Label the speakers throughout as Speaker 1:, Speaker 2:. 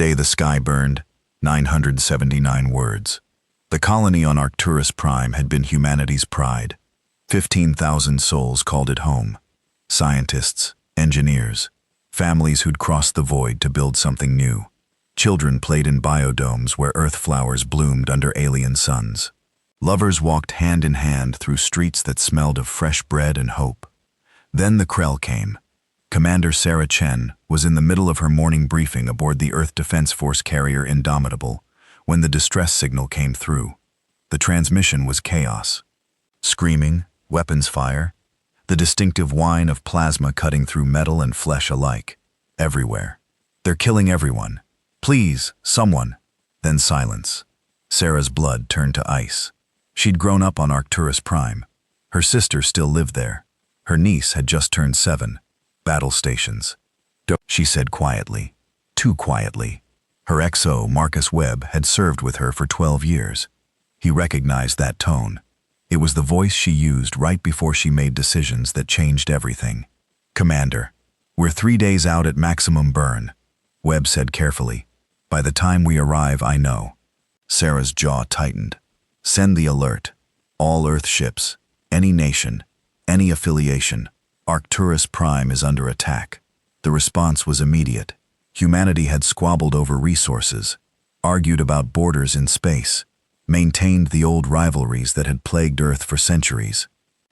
Speaker 1: day the sky burned, 979 words. The colony on Arcturus Prime had been humanity's pride. 15,000 souls called it home. Scientists, engineers, families who'd crossed the void to build something new. Children played in biodomes where earth flowers bloomed under alien suns. Lovers walked hand in hand through streets that smelled of fresh bread and hope. Then the Krell came. Commander Sarah Chen was in the middle of her morning briefing aboard the Earth Defense Force carrier Indomitable when the distress signal came through. The transmission was chaos. Screaming, weapons fire, the distinctive whine of plasma cutting through metal and flesh alike. Everywhere. They're killing everyone. Please, someone. Then silence. Sarah's blood turned to ice. She'd grown up on Arcturus Prime. Her sister still lived there. Her niece had just turned 7. Battle stations. She said quietly. Too quietly. Her XO, Marcus Webb, had served with her for 12 years. He recognized that tone. It was the voice she used right before she made decisions that changed everything. Commander, we're 3 days out at maximum burn, Webb said carefully. By the time we arrive, I know. Sarah's jaw tightened. Send the alert. All Earth ships, any nation, any affiliation. Arcturus Prime is under attack. The response was immediate. Humanity had squabbled over resources, argued about borders in space, maintained the old rivalries that had plagued Earth for centuries.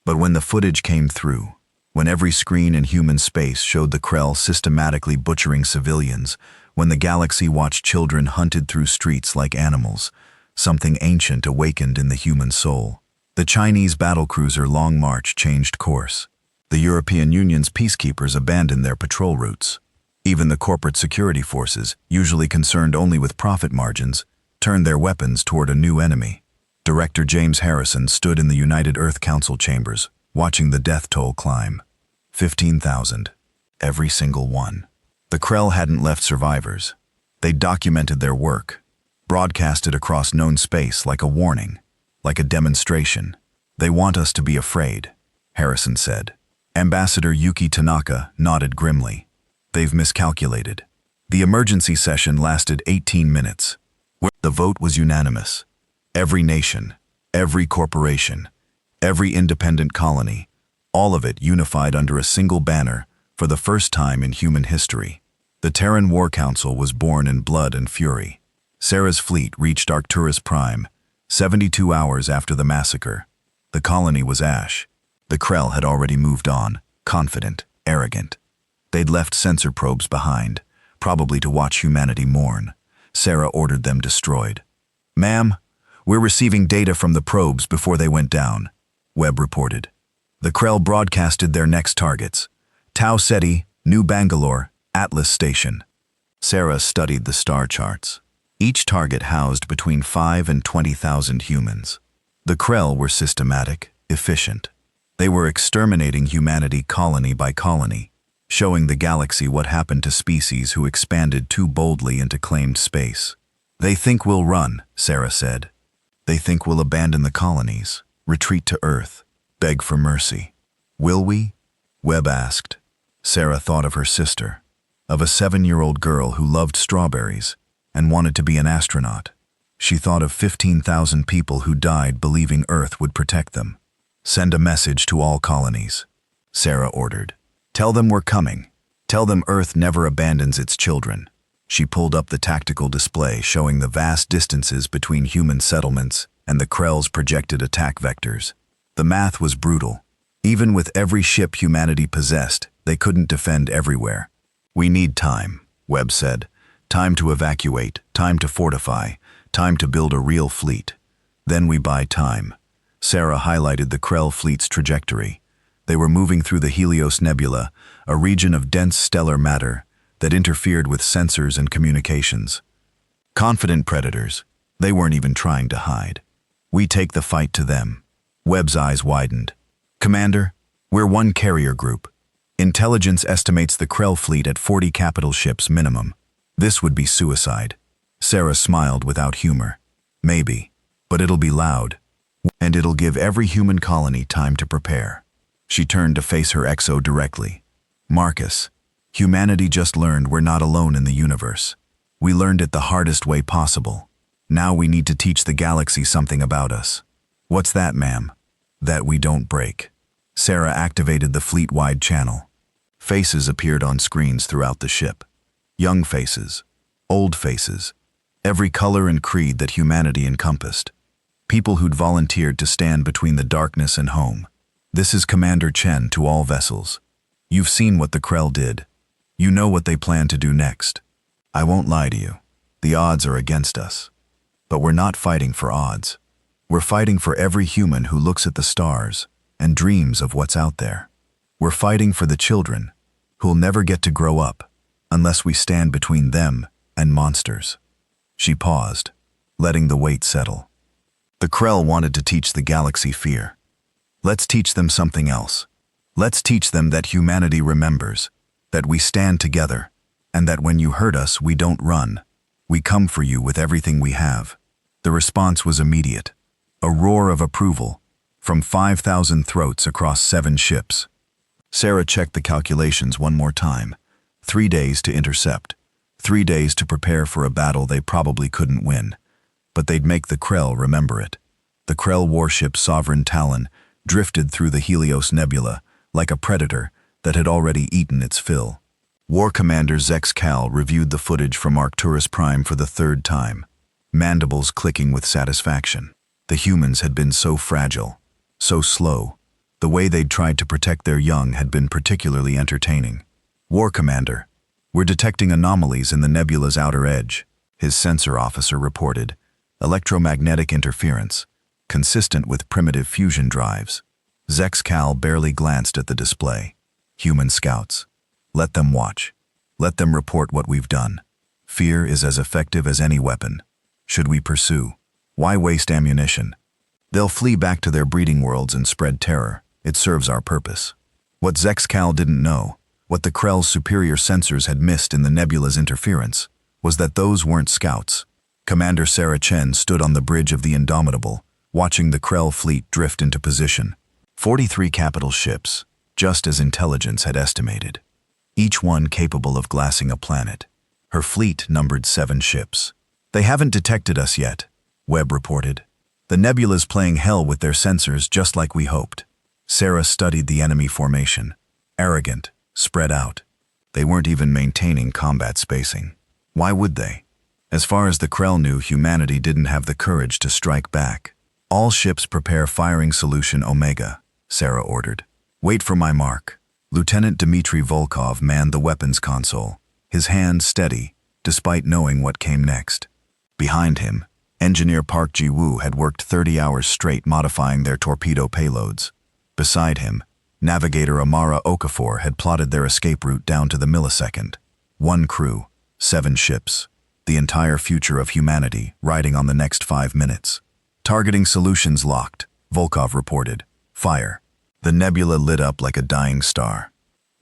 Speaker 1: But when the footage came through, when every screen in human space showed the Krell systematically butchering civilians, when the galaxy watched children hunted through streets like animals, something ancient awakened in the human soul. The Chinese battlecruiser Long March changed course. The European Union's peacekeepers abandoned their patrol routes. Even the corporate security forces, usually concerned only with profit margins, turned their weapons toward a new enemy. Director James Harrison stood in the United Earth Council chambers, watching the death toll climb. 15,000. Every single one. The Krell hadn't left survivors. They documented their work, broadcasted across known space like a warning, like a demonstration. They want us to be afraid, Harrison said. Ambassador Yuki Tanaka nodded grimly. They've miscalculated. The emergency session lasted 18 minutes. The vote was unanimous. Every nation, every corporation, every independent colony, all of it unified under a single banner for the first time in human history. The Terran War Council was born in blood and fury. Sarah's fleet reached Arcturus Prime, 72 hours after the massacre. The colony was ash. The Krell had already moved on, confident, arrogant. They'd left sensor probes behind, probably to watch humanity mourn. Sarah ordered them destroyed. Ma'am, we're receiving data from the probes before they went down, Webb reported. The Krell broadcasted their next targets. Tau Ceti, New Bangalore, Atlas Station. Sarah studied the star charts. Each target housed between 5 and 20,000 humans. The Krell were systematic, efficient. They were exterminating humanity colony by colony, showing the galaxy what happened to species who expanded too boldly into claimed space. They think we'll run, Sarah said. They think we'll abandon the colonies, retreat to Earth, beg for mercy. Will we? Webb asked. Sarah thought of her sister, of a 7-year-old girl who loved strawberries and wanted to be an astronaut. She thought of 15,000 people who died believing Earth would protect them. Send a message to all colonies, Sarah ordered. Tell them we're coming. Tell them Earth never abandons its children. She pulled up the tactical display showing the vast distances between human settlements and the Krell's projected attack vectors. The math was brutal. Even with every ship humanity possessed, they couldn't defend everywhere. We need time, Webb said. Time to evacuate, time to fortify, time to build a real fleet. Then we buy time. Sarah highlighted the Krell fleet's trajectory. They were moving through the Helios Nebula, a region of dense stellar matter that interfered with sensors and communications. Confident predators, they weren't even trying to hide. We take the fight to them. Webb's eyes widened. Commander, we're one carrier group. Intelligence estimates the Krell fleet at 40 capital ships minimum. This would be suicide. Sarah smiled without humor. Maybe, but it'll be loud. And it'll give every human colony time to prepare. She turned to face her XO directly. Marcus, humanity just learned we're not alone in the universe. We learned it the hardest way possible. Now we need to teach the galaxy something about us. What's that, ma'am? That we don't break. Sarah activated the fleet-wide channel. Faces appeared on screens throughout the ship. Young faces, old faces, every color and creed that humanity encompassed. People who'd volunteered to stand between the darkness and home. This is Commander Chen to all vessels. You've seen what the Krell did. You know what they plan to do next. I won't lie to you. The odds are against us. But we're not fighting for odds. We're fighting for every human who looks at the stars and dreams of what's out there. We're fighting for the children who'll never get to grow up unless we stand between them and monsters. She paused, letting the weight settle. The Krell wanted to teach the galaxy fear. Let's teach them something else. Let's teach them that humanity remembers, that we stand together, and that when you hurt us, we don't run. We come for you with everything we have. The response was immediate. A roar of approval from 5,000 throats across 7 ships. Sarah checked the calculations one more time. 3 days to intercept. 3 days to prepare for a battle they probably couldn't win. But they'd make the Krell remember it. The Krell warship Sovereign Talon drifted through the Helios Nebula like a predator that had already eaten its fill. War Commander Zex Cal reviewed the footage from Arcturus Prime for the 3rd time, mandibles clicking with satisfaction. The humans had been so fragile, so slow. The way they'd tried to protect their young had been particularly entertaining. War Commander, we're detecting anomalies in the nebula's outer edge, his sensor officer reported. Electromagnetic interference, consistent with primitive fusion drives. Zex Cal barely glanced at the display. Human scouts. Let them watch. Let them report what we've done. Fear is as effective as any weapon. Should we pursue? Why waste ammunition? They'll flee back to their breeding worlds and spread terror. It serves our purpose. What Zex Cal didn't know, what the Krell's superior sensors had missed in the nebula's interference, was that those weren't scouts. Commander Sarah Chen stood on the bridge of the Indomitable, watching the Krell fleet drift into position. 43 capital ships, just as intelligence had estimated. Each one capable of glassing a planet. Her fleet numbered 7 ships. They haven't detected us yet, Webb reported. The nebula's playing hell with their sensors just like we hoped. Sarah studied the enemy formation. Arrogant, spread out. They weren't even maintaining combat spacing. Why would they? As far as the Krell knew, humanity didn't have the courage to strike back. All ships prepare firing solution Omega, Sarah ordered. Wait for my mark. Lieutenant Dmitry Volkov manned the weapons console, his hand steady, despite knowing what came next. Behind him, engineer Park Ji-woo had worked 30 hours straight modifying their torpedo payloads. Beside him, navigator Amara Okafor had plotted their escape route down to the millisecond. 1 crew, 7 ships. The entire future of humanity riding on the next 5 minutes. Targeting solutions locked, Volkov reported. Fire. The nebula lit up like a dying star.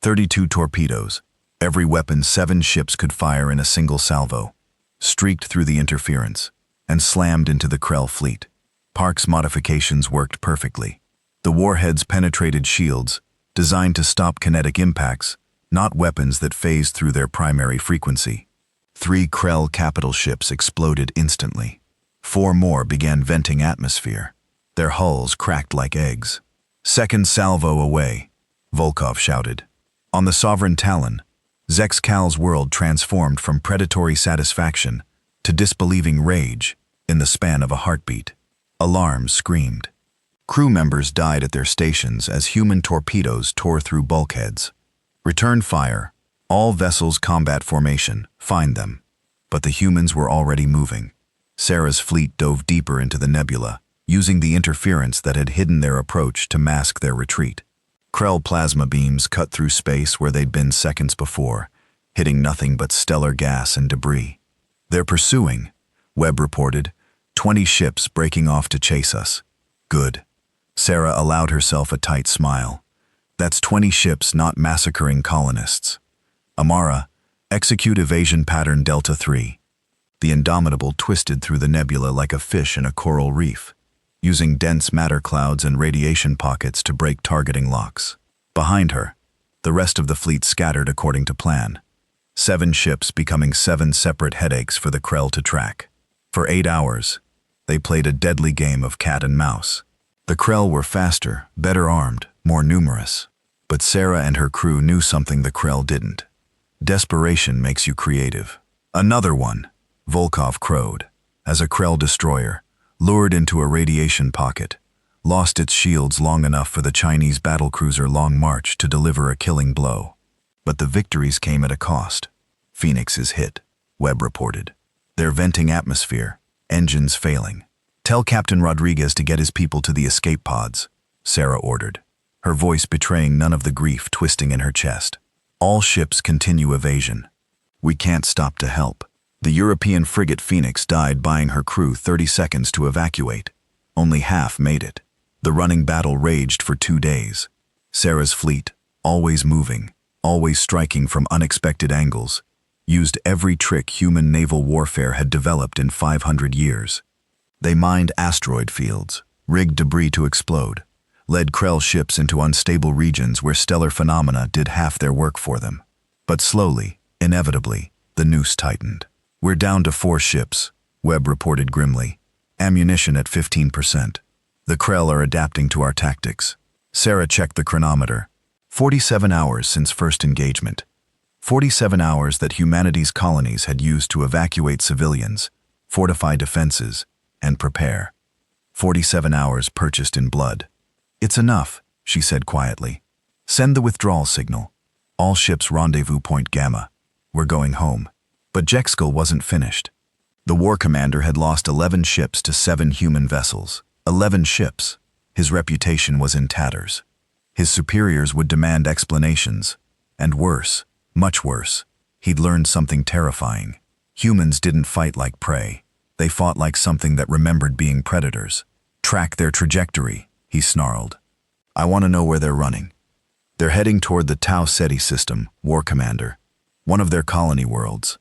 Speaker 1: 32 torpedoes, every weapon 7 ships could fire in a single salvo, streaked through the interference and slammed into the Krell fleet. Park's modifications worked perfectly. The warheads penetrated shields, designed to stop kinetic impacts, not weapons that phased through their primary frequency. 3 Krell capital ships exploded instantly. 4 more began venting atmosphere. Their hulls cracked like eggs. Second salvo away, Volkov shouted. On the Sovereign Talon, Zex Cal's world transformed from predatory satisfaction to disbelieving rage in the span of a heartbeat. Alarms screamed. Crew members died at their stations as human torpedoes tore through bulkheads. Return fire. All vessels combat formation. Find them. But the humans were already moving. Sarah's fleet dove deeper into the nebula, using the interference that had hidden their approach to mask their retreat. Krell plasma beams cut through space where they'd been seconds before, hitting nothing but stellar gas and debris. They're pursuing, Webb reported, 20 ships breaking off to chase us. Good. Sarah allowed herself a tight smile. That's 20 ships not massacring colonists. Amara, execute evasion pattern Delta 3. The Indomitable twisted through the nebula like a fish in a coral reef, using dense matter clouds and radiation pockets to break targeting locks. Behind her, the rest of the fleet scattered according to plan. 7 ships becoming 7 separate headaches for the Krell to track. For 8 hours, they played a deadly game of cat and mouse. The Krell were faster, better armed, more numerous. But Sarah and her crew knew something the Krell didn't. Desperation makes you creative. Another one, Volkov crowed, as a Krell destroyer, lured into a radiation pocket, lost its shields long enough for the Chinese battlecruiser Long March to deliver a killing blow. But the victories came at a cost. Phoenix is hit, Webb reported. They're venting atmosphere, engines failing. Tell Captain Rodriguez to get his people to the escape pods, Sarah ordered, her voice betraying none of the grief twisting in her chest. All ships continue evasion. We can't stop to help. The European frigate Phoenix died buying her crew 30 seconds to evacuate. Only half made it. The running battle raged for 2 days. Sarah's fleet, always moving, always striking from unexpected angles, used every trick human naval warfare had developed in 500 years. They mined asteroid fields, rigged debris to explode, led Krell ships into unstable regions where stellar phenomena did half their work for them. But slowly, inevitably, the noose tightened. We're down to 4 ships, Webb reported grimly. Ammunition at 15%. The Krell are adapting to our tactics. Sarah checked the chronometer. 47 hours since first engagement. 47 hours that humanity's colonies had used to evacuate civilians, fortify defenses, and prepare. 47 hours purchased in blood. It's enough, she said quietly. Send the withdrawal signal. All ships rendezvous point Gamma. We're going home. But Jexkal wasn't finished. The war commander had lost 11 ships to 7 human vessels. 11 ships. His reputation was in tatters. His superiors would demand explanations. And worse, much worse, he'd learned something terrifying. Humans didn't fight like prey. They fought like something that remembered being predators. Track their trajectory, he snarled. I want to know where they're running. They're heading toward the Tau Ceti system, War Commander. One of their colony worlds.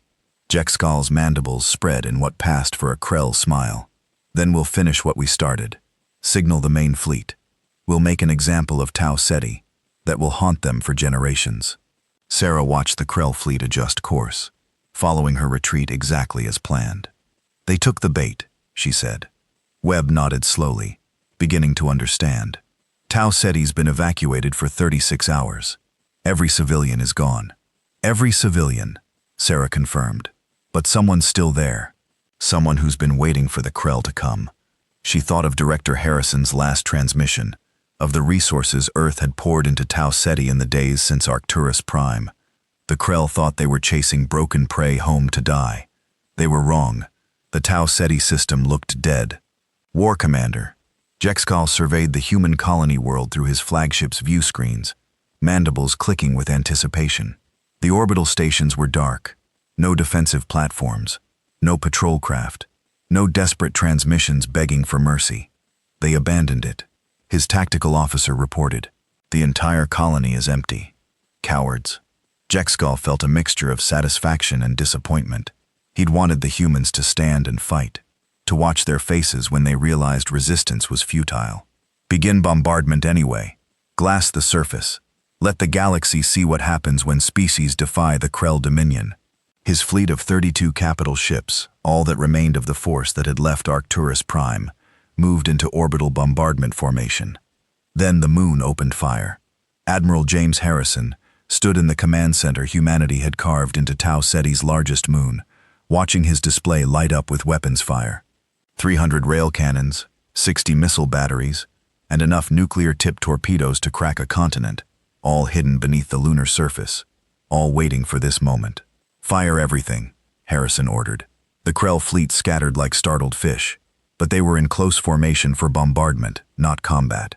Speaker 1: Jexkal's mandibles spread in what passed for a Krell smile. Then we'll finish what we started. Signal the main fleet. We'll make an example of Tau Ceti that will haunt them for generations. Sarah watched the Krell fleet adjust course, following her retreat exactly as planned. They took the bait, she said. Webb nodded slowly, beginning to understand. Tau Ceti's been evacuated for 36 hours. Every civilian is gone. Every civilian, Sarah confirmed. But someone's still there. Someone who's been waiting for the Krell to come. She thought of Director Harrison's last transmission, of the resources Earth had poured into Tau Ceti in the days since Arcturus Prime. The Krell thought they were chasing broken prey home to die. They were wrong. The Tau Ceti system looked dead. War Commander. Jexkal surveyed the human colony world through his flagship's view screens, mandibles clicking with anticipation. The orbital stations were dark. No defensive platforms. No patrol craft. No desperate transmissions begging for mercy. They abandoned it. His tactical officer reported. The entire colony is empty. Cowards. Jexkal felt a mixture of satisfaction and disappointment. He'd wanted the humans to stand and fight, to watch their faces when they realized resistance was futile. Begin bombardment anyway. Glass the surface. Let the galaxy see what happens when species defy the Krell dominion. His fleet of 32 capital ships, all that remained of the force that had left Arcturus Prime, moved into orbital bombardment formation. Then the moon opened fire. Admiral James Harrison stood in the command center humanity had carved into Tau Ceti's largest moon, watching his display light up with weapons fire. 300 rail cannons, 60 missile batteries, and enough nuclear-tipped torpedoes to crack a continent, all hidden beneath the lunar surface, all waiting for this moment. Fire everything, Harrison ordered. The Krell fleet scattered like startled fish, but they were in close formation for bombardment, not combat.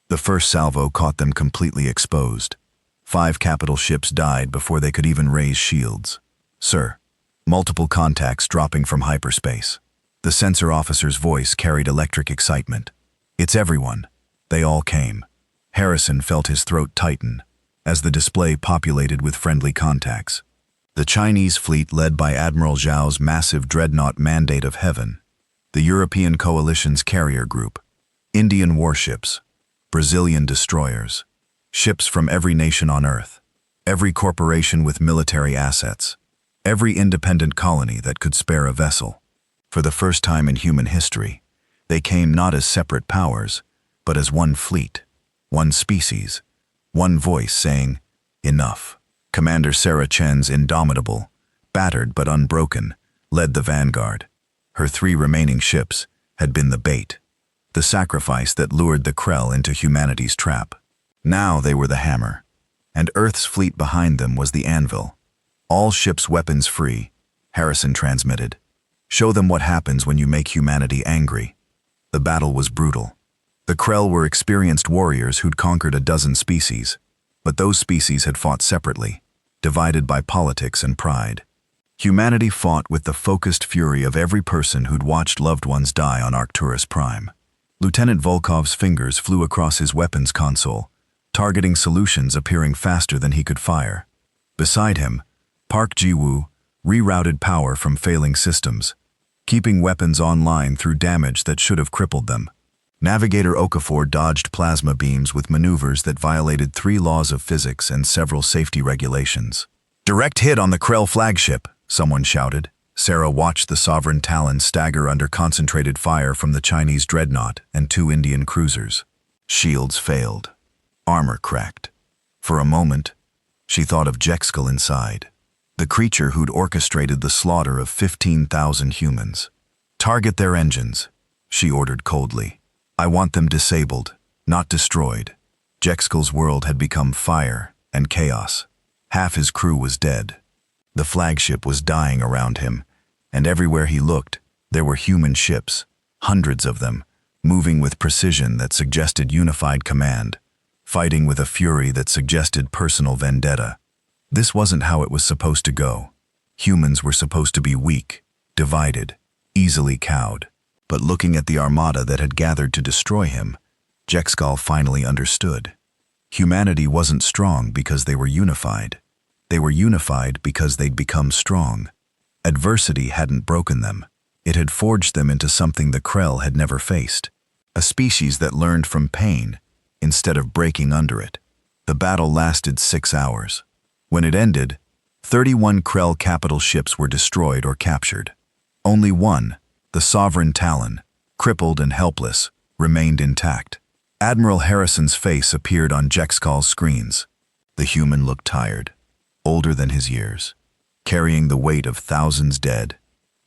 Speaker 1: The first salvo caught them completely exposed. 5 capital ships died before they could even raise shields. Sir, multiple contacts dropping from hyperspace. The sensor officer's voice carried electric excitement. It's everyone. They all came. Harrison felt his throat tighten as the display populated with friendly contacts. The Chinese fleet led by Admiral Zhao's massive dreadnought Mandate of Heaven, the European coalition's carrier group, Indian warships, Brazilian destroyers, ships from every nation on Earth, every corporation with military assets, Every independent colony that could spare a vessel. For the first time in human history, they came not as separate powers, but as one fleet, one species, one voice saying, "Enough." Commander Sarah Chen's indomitable, battered but unbroken, led the vanguard. Her 3 remaining ships had been the bait, the sacrifice that lured the Krell into humanity's trap. Now they were the hammer, and Earth's fleet behind them was the anvil. All ships weapons free, Harrison transmitted. Show them what happens when you make humanity angry. The battle was brutal. The Krell were experienced warriors who'd conquered a dozen species, but those species had fought separately, divided by politics and pride. Humanity fought with the focused fury of every person who'd watched loved ones die on Arcturus Prime. Lieutenant Volkov's fingers flew across his weapons console, targeting solutions appearing faster than he could fire. Beside him, Park Ji-woo rerouted power from failing systems, keeping weapons online through damage that should have crippled them. Navigator Okafor dodged plasma beams with maneuvers that violated 3 laws of physics and several safety regulations. "Direct hit on the Krell flagship," someone shouted. Sarah watched the Sovereign Talon stagger under concentrated fire from the Chinese dreadnought and 2 Indian cruisers. Shields failed. Armor cracked. For a moment, she thought of Jexkal inside, the creature who'd orchestrated the slaughter of 15,000 humans. "Target their engines," she ordered coldly. "I want them disabled, not destroyed." Jexkal's world had become fire and chaos. Half his crew was dead. The flagship was dying around him, and everywhere he looked, there were human ships, hundreds of them, moving with precision that suggested unified command, fighting with a fury that suggested personal vendetta. This wasn't how it was supposed to go. Humans were supposed to be weak, divided, easily cowed. But looking at the armada that had gathered to destroy him, Jexkal finally understood. Humanity wasn't strong because they were unified. They were unified because they'd become strong. Adversity hadn't broken them. It had forged them into something the Krell had never faced. A species that learned from pain instead of breaking under it. The battle lasted 6 hours. When it ended, 31 Krell capital ships were destroyed or captured. Only one, the Sovereign Talon, crippled and helpless, remained intact. Admiral Harrison's face appeared on Jexkal's screens. The human looked tired, older than his years, carrying the weight of thousands dead,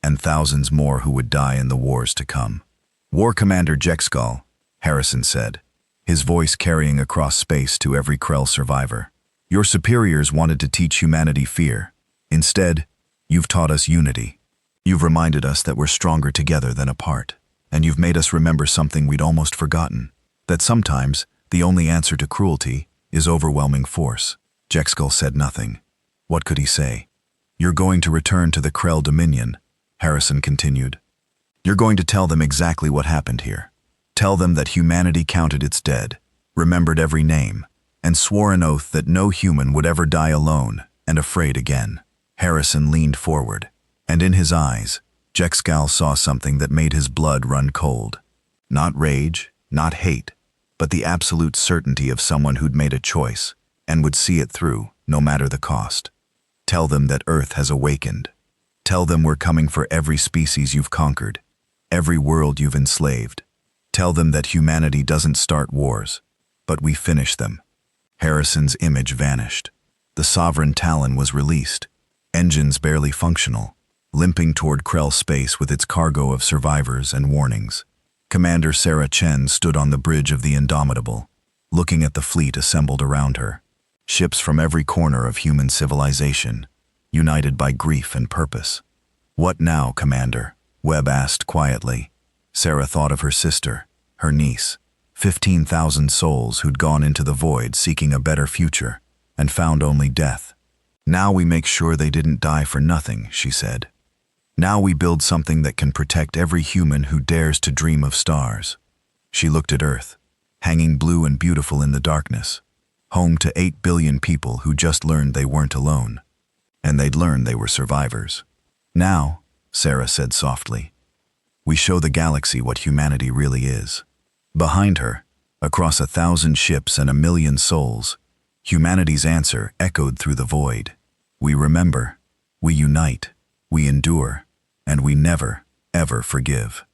Speaker 1: and thousands more who would die in the wars to come. "War Commander Jexkal," Harrison said, his voice carrying across space to every Krell survivor. "Your superiors wanted to teach humanity fear. Instead, you've taught us unity. You've reminded us that we're stronger together than apart. And you've made us remember something we'd almost forgotten, that sometimes the only answer to cruelty is overwhelming force." Jexkal said nothing. What could he say? "You're going to return to the Krell Dominion," Harrison continued. "You're going to tell them exactly what happened here. Tell them that humanity counted its dead, remembered every name, and swore an oath that no human would ever die alone and afraid again." Harrison leaned forward, and in his eyes, Jexkal saw something that made his blood run cold. Not rage, not hate, but the absolute certainty of someone who'd made a choice and would see it through, no matter the cost. "Tell them that Earth has awakened. Tell them we're coming for every species you've conquered, every world you've enslaved. Tell them that humanity doesn't start wars, but we finish them." Harrison's image vanished. The Sovereign Talon was released, engines barely functional, limping toward Krell space with its cargo of survivors and warnings. Commander Sarah Chen stood on the bridge of the Indomitable, looking at the fleet assembled around her. Ships from every corner of human civilization, united by grief and purpose. "What now, Commander?" Webb asked quietly. Sarah thought of her sister, her niece, 15,000 souls who'd gone into the void seeking a better future, and found only death. "Now we make sure they didn't die for nothing," she said. "Now we build something that can protect every human who dares to dream of stars." She looked at Earth, hanging blue and beautiful in the darkness, home to 8 billion people who just learned they weren't alone. And they'd learned they were survivors. "Now," Sarah said softly, "we show the galaxy what humanity really is." Behind her, across 1,000 ships and 1,000,000 souls, humanity's answer echoed through the void. "We remember. We unite, we endure, and we never, ever forgive.